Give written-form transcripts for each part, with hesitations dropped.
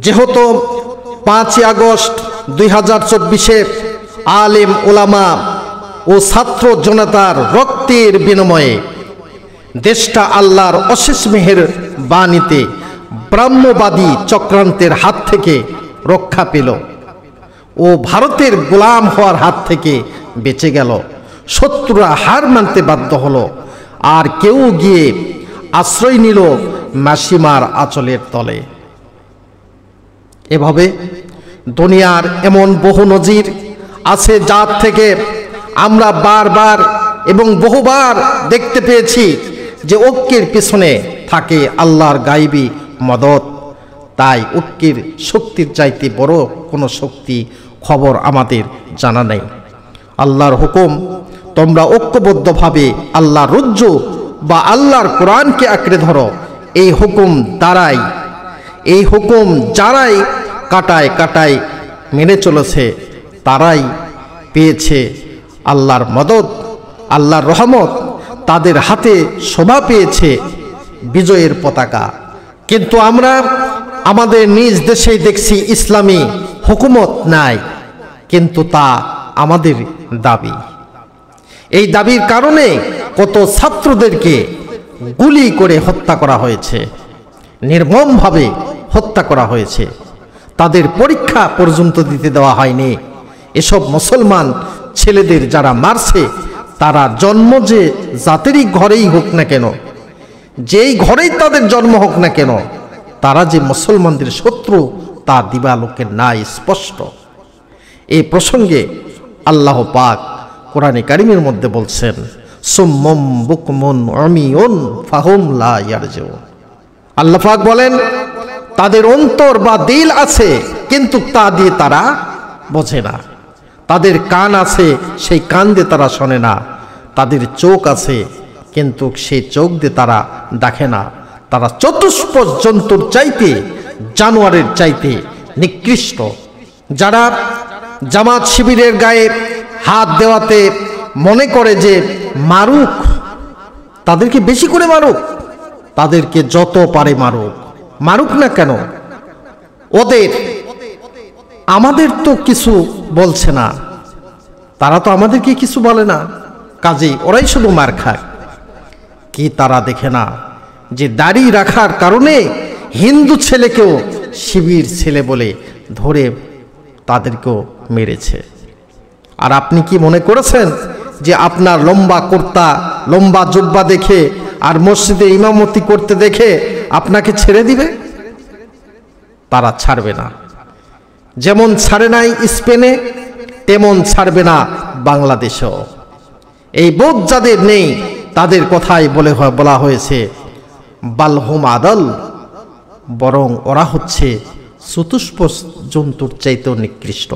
যেহেতু 5ই আগস্ট 2024-এ আলেম ওলামা ও ছাত্র জনতার রক্তের বিনিময়ে দেশটা আল্লাহর অশেষ মেহের বাণীতে ব্রাহ্মবাদী চক্রান্তের হাত থেকে রক্ষা পেল ও ভারতের গোলাম হওয়ার হাত থেকে বেঁচে গেল, শত্রুরা হার মানতে বাধ্য হলো, আর কেউ গিয়ে আশ্রয় নিল মাসিমার আঁচলের তলে। এভাবে দুনিয়ার এমন বহু নজির আছে যার থেকে আমরা বারবার এবং বহুবার দেখতে পেয়েছি যে ঐক্যের পিছনে থাকে আল্লাহর গায়বী মদত। তাই ঐক্যের শক্তির চাইতে বড় কোনো শক্তি খবর আমাদের জানা নেই। আল্লাহর হুকুম, তোমরা ঐক্যবদ্ধভাবে আল্লাহর রজ্জু বা আল্লাহর কোরআনকে আঁকড়ে ধরো। এই হুকুম যারাই কাটায় কাটায় মেনে চলেছে তারাই পেয়েছে আল্লাহর মদত, আল্লাহর রহমত, তাদের হাতে শোভা পেয়েছে বিজয়ের পতাকা। কিন্তু আমরা আমাদের নিজ দেশেই দেখছি ইসলামী হুকুমত নাই, কিন্তু তা আমাদের দাবি। এই দাবির কারণে কত ছাত্রদেরকে গুলি করে হত্যা করা হয়েছে, নির্মমভাবে হত্যা করা হয়েছে, তাদের পরীক্ষা পর্যন্ত দিতে দেওয়া হয়নি। এসব মুসলমান ছেলেদের যারা মারছে তারা জন্ম যে জাতেরই ঘরেই হোক না কেন, যেই ঘরেই তাদের জন্ম হোক না কেন, তারা যে মুসলমানদের শত্রু তা দিবালোকের নাই স্পষ্ট। এই প্রসঙ্গে আল্লাহ পাক কোরআনে কারিমের মধ্যে বলছেন, সুম্মুম বুকমুন উমিয়ুন ফাহুম লা ইয়ারজুন। আল্লাহ পাক বলেন, তাদের অন্তর বা দিল আছে কিন্তু তা দিয়ে তারা বোঝে না। তাদের কান আছে, সেই কান দিয়ে তারা শোনে না। তাদের চোখ আছে কিন্তু সেই চোখ দিয়ে তারা দেখে না। তারা চতুষ্পদ জন্তুর চাইতে, জানোয়ারের চাইতে নিকৃষ্ট। যারা জামাত শিবিরের গায়ে হাত দেওয়াতে মনে করে যে মারুক, তাদেরকে বেশি করে মারুক, তাদেরকে যত পারে মারুক না কেন, ওদের আমাদের তো কিছু বলছে না, তারা তো আমাদেরকে কিছু বলে না, কাজেই ওরাই শুধু মার খায়। কি তারা দেখে না যে দাড়ি রাখার কারণে হিন্দু ছেলেকেও শিবির ছেলে বলে ধরে তাদেরকেও মেরেছে? আর আপনি কি মনে করেছেন যে আপনার লম্বা কুর্তা, লম্বা জুব্বা দেখে আর মসজিদে ইমামতি করতে দেখে আপনাকে ছেড়ে দিবে? তারা ছাড়বে না। যেমন ছাড়ে নাই স্পেনে, তেমন ছাড়বে না বাংলাদেশেও। এই বোধ যাদের নেই তাদের কথাই বলা হয়েছে বালহুম আদল, বরং ওরা হচ্ছে চতুষ্পদ জন্তুর চাইতেও নিকৃষ্ট,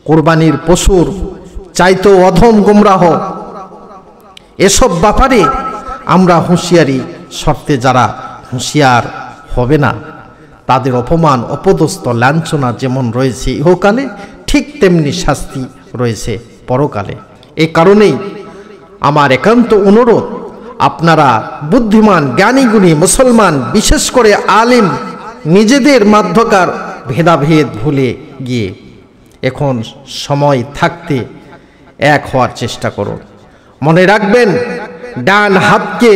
কোরবানির পশুর চাইতেও অধম গুমরাহ। এসব ব্যাপারে আমরা হুঁশিয়ারি শর্তে যারা হুঁশিয়ার হবে না তাদের অপমান, অপদস্থ, লাঞ্ছনা যেমন রয়েছে ইহকালে, ঠিক তেমনি শাস্তি রয়েছে পরকালে। এই কারণেই আমার একান্ত অনুরোধ, আপনারা বুদ্ধিমান জ্ঞানীগুণী মুসলমান, বিশেষ করে আলিম, নিজেদের মধ্যকার ভেদাভেদ ভুলে গিয়ে এখন সময় থাকতে এক হওয়ার চেষ্টা করুন। মনে রাখবেন, ডান হাতকে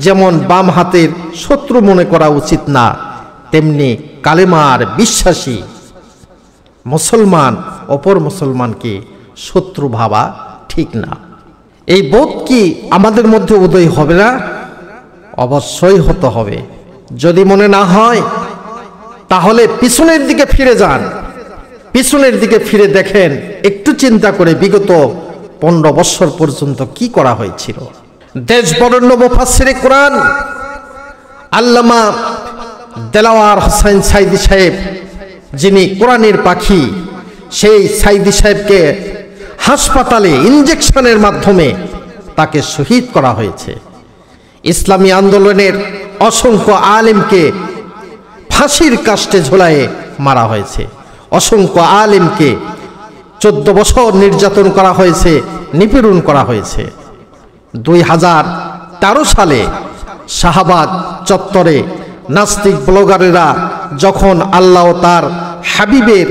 যেমন বাম হাতের শত্রু মনে করা উচিত না, তেমনি কালেমার বিশ্বাসী মুসলমান অপর মুসলমানকে শত্রু ভাবা ঠিক না। এই বোধ কি আমাদের মধ্যে উদয় হবে না? অবশ্যই হতে হবে। যদি মনে না হয় তাহলে পিছনের দিকে ফিরে যান, পিছনের দিকে ফিরে দেখেন, একটু চিন্তা করে বিগত 15 বছর পর্যন্ত কি করা হয়েছিল। দেশ বরেণ্য মুফাসসিরে কোরআন আল্লামা দেলাওয়ার হোসেন সাইদি সাহেব, যিনি কোরআনের পাখি, সেই সাইদি সাহেবকে হাসপাতালে ইনজেকশনের মাধ্যমে তাকে শহীদ করা হয়েছে। ইসলামী আন্দোলনের অসংখ্য আলেমকে ফাঁসির কাস্টে ঝোলায়ে মারা হয়েছে। অসংখ্য আলেমকে 14 বছর নির্যাতন করা হয়েছে, নিপীড়ন করা হয়েছে। 2013 সালে শাহবাগ চত্বরে নাস্তিক ব্লগারেরা যখন আল্লাহ ও তার হাবিবের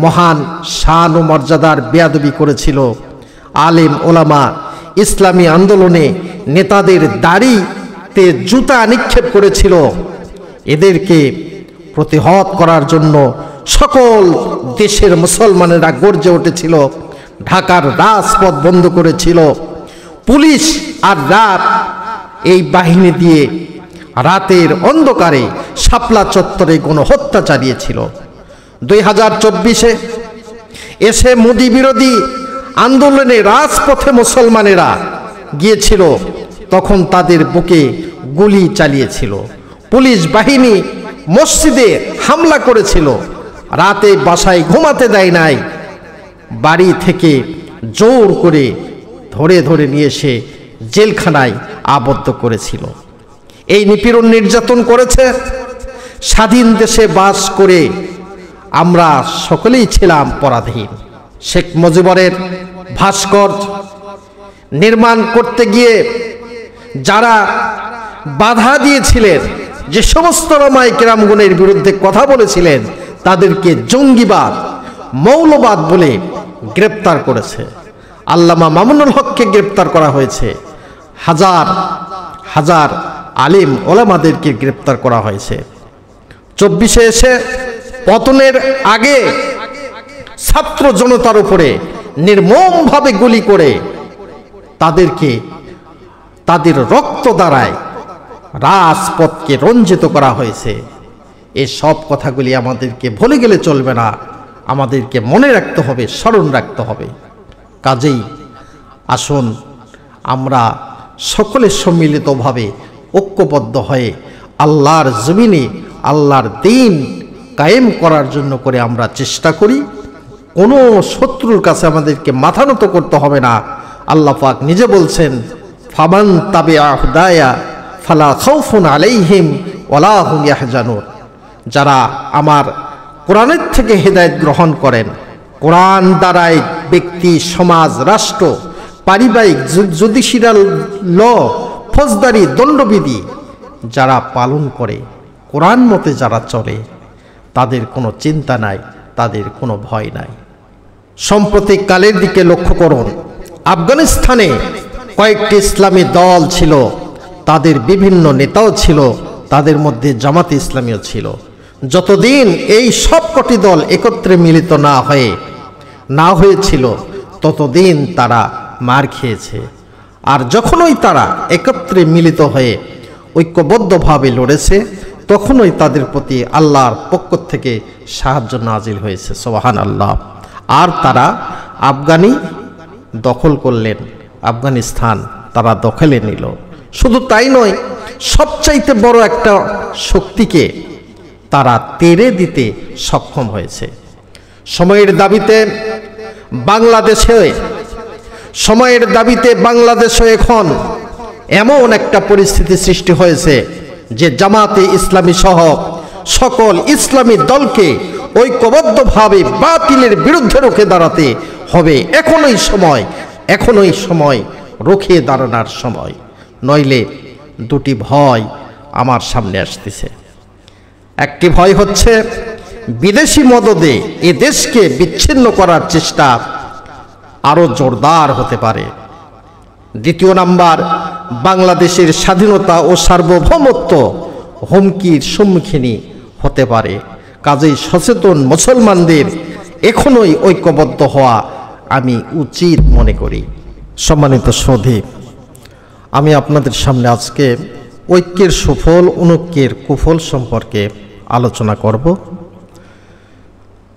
মহান শান ও মর্যাদার বেয়াদবি করেছিল, আলেম ওলামা ইসলামী আন্দোলনে নেতাদের দাড়িতে জুতা নিক্ষেপ করেছিল, এদেরকে প্রতিহত করার জন্য সকল দেশের মুসলমানেরা গর্জে উঠেছিল। ঢাকার রাজপথ বন্ধ করেছিল। পুলিশ আর র্যাব এই বাহিনী দিয়ে রাতের অন্ধকারে শাপলা চত্বরে গণহত্যা চালিয়েছিল। 2024-এ এসে মোদি বিরোধী আন্দোলনে রাজপথে মুসলমানেরা গিয়েছিল, তখন তাদের বুকে গুলি চালিয়েছিল। পুলিশ বাহিনী মসজিদে হামলা করেছিল, রাতে বাসায় ঘুমাতে দেয় নাই, বাড়ি থেকে জোর করে ধরে ধরে নিয়ে এসে জেলখানায় আবদ্ধ করেছিল। এই নিপীড়ন নির্যাতন করেছে। স্বাধীন দেশে বাস করে আমরা সকলেই ছিলাম পরাধীন। শেখ মুজিবুরের ভাস্কর্য নির্মাণ করতে গিয়ে যারা বাধা দিয়েছিলেন, যে সমস্ত ওলামায়ে কেরামগণের বিরুদ্ধে কথা বলেছিলেন, তাদেরকে জঙ্গিবাদ মৌলবাদ বলে গ্রেপ্তার করেছে। আল্লামা মামুনুল হককে গ্রেপ্তার করা হয়েছে। হাজার হাজার আলিম ওলামাদেরকে গ্রেপ্তার করা হয়েছে। 24-এ এসে পতনের আগে ছাত্র জনতার উপরে নির্মমভাবে গুলি করে তাদেরকে তাদের রক্ত দ্বারায় রাজপথকে রঞ্জিত করা হয়েছে। এই সব কথাগুলি আমাদেরকে ভুলে গেলে চলবে না, আমাদেরকে মনে রাখতে হবে, স্মরণ রাখতে হবে। কাজেই আসুন আমরা সকলে সম্মিলিতভাবে ঐক্যবদ্ধ হয়ে আল্লাহর জমিনে আল্লাহর দ্বীন কায়েম করার জন্য করে আমরা চেষ্টা করি। কোনো শত্রুর কাছে আমাদেরকে মাথা নত করতে হবে না। আল্লাহ পাক নিজে বলছেন, ফামান তাবিআ হুদায়া ফালা খাউফুন আলাইহিম ওয়ালা হুম ইয়াহজানুন। যারা আমার কোরআনের থেকে হেদায়েত গ্রহণ করেন, কোরআন দ্বারাই ব্যক্তি, সমাজ, রাষ্ট্র, পারিবারিক জুডিশিয়াল ল, ফৌজদারি দণ্ডবিধি যারা পালন করে, কোরআন মতে যারা চলে, তাদের কোনো চিন্তা নাই, তাদের কোনো ভয় নাই। সাম্প্রতিক কালের দিকে লক্ষ্য করুন, আফগানিস্তানে কয়েকটি ইসলামী দল ছিল, তাদের বিভিন্ন নেতাও ছিল, তাদের মধ্যে জামাতে ইসলামীও ছিল। যতদিন এই সবকটি দল একত্রে মিলিত না হয়েছিল, ততদিন তারা মার খেয়েছে। আর যখনই তারা একত্রে মিলিত হয়ে ঐক্যবদ্ধভাবে লড়েছে, তখনই তাদের প্রতি আল্লাহর পক্ষ থেকে সাহায্য নাজিল হয়েছে। সুবহানাল্লাহ। আর তারা আফগানি দখল করলেন, আফগানিস্তান তারা দখলে নিল। শুধু তাই নয়, সবচাইতে বড় একটা শক্তিকে তারা তেড়ে দিতে সক্ষম হয়েছে। সময়ের দাবিতে বাংলাদেশে এখন এমন একটা পরিস্থিতি সৃষ্টি হয়েছে যে জামাতে ইসলামী সহ সকল ইসলামী দলকে ঐক্যবদ্ধভাবে বাতিলের বিরুদ্ধে রুখে দাঁড়াতে হবে। এখনই সময় রুখে দাঁড়ানোর সময়, নইলে দুটি ভয় আমার সামনে আসতেছে। একটি ভয় হচ্ছে বিদেশি মদদে এ দেশকে বিচ্ছিন্ন করার চেষ্টা আরো জোরদার হতে পারে। দ্বিতীয় নাম্বার, বাংলাদেশের স্বাধীনতা ও সার্বভৌমত্ব হুমকির সম্মুখীন হতে পারে। কাজেই সচেতন মুসলমানদের এখনই ঐক্যবদ্ধ হওয়া আমি উচিত মনে করি। সম্মানিত সুধী, আমি আপনাদের সামনে আজকে ঐক্যের সুফল, অনৈক্যের কুফল সম্পর্কে আলোচনা করব।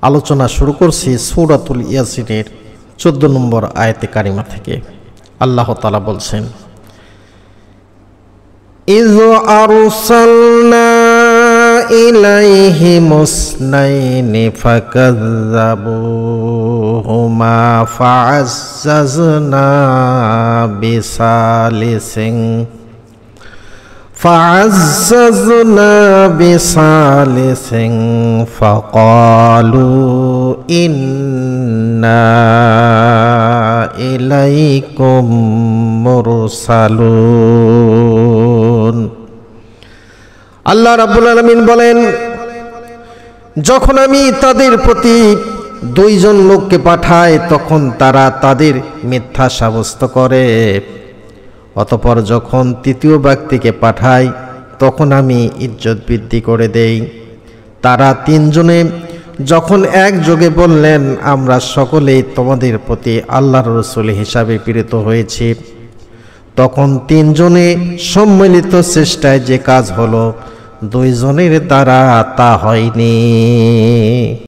আলোচনা শুরু করছি সূরাতুল ইয়াসিনের 14 নম্বর আয়াতে কারিমা থেকে। আল্লাহ তাআলা বলছেন, ইয আরসালনা ইলাইহিম ইসনাইনি ফাকাযযাবুহুমা ফাআজ্জাজনা বিসালিসিন ফাকালু ইন্না ইলাইকুম মুরসালুন। আল্লাহ রাব্বুল আলামিন বলেন, যখন আমি তাদের প্রতি দুইজন লোককে পাঠাই তখন তারা তাদের মিথ্যা সাব্যস্ত করে, অতঃপর যখন তৃতীয় ব্যক্তিকে পাঠাই তখন আমি ইজ্জত বৃদ্ধি করে দেই। তারা তিনজনে যখন একযোগে বললেন, আমরা সকলেই তোমাদের প্রতি আল্লাহর রাসূল হিসাবে প্রেরিত হয়েছি, তখন তিনজনে সম্মিলিত চেষ্টায় যে কাজ হলো, দুইজনের দ্বারা তা হয়নি।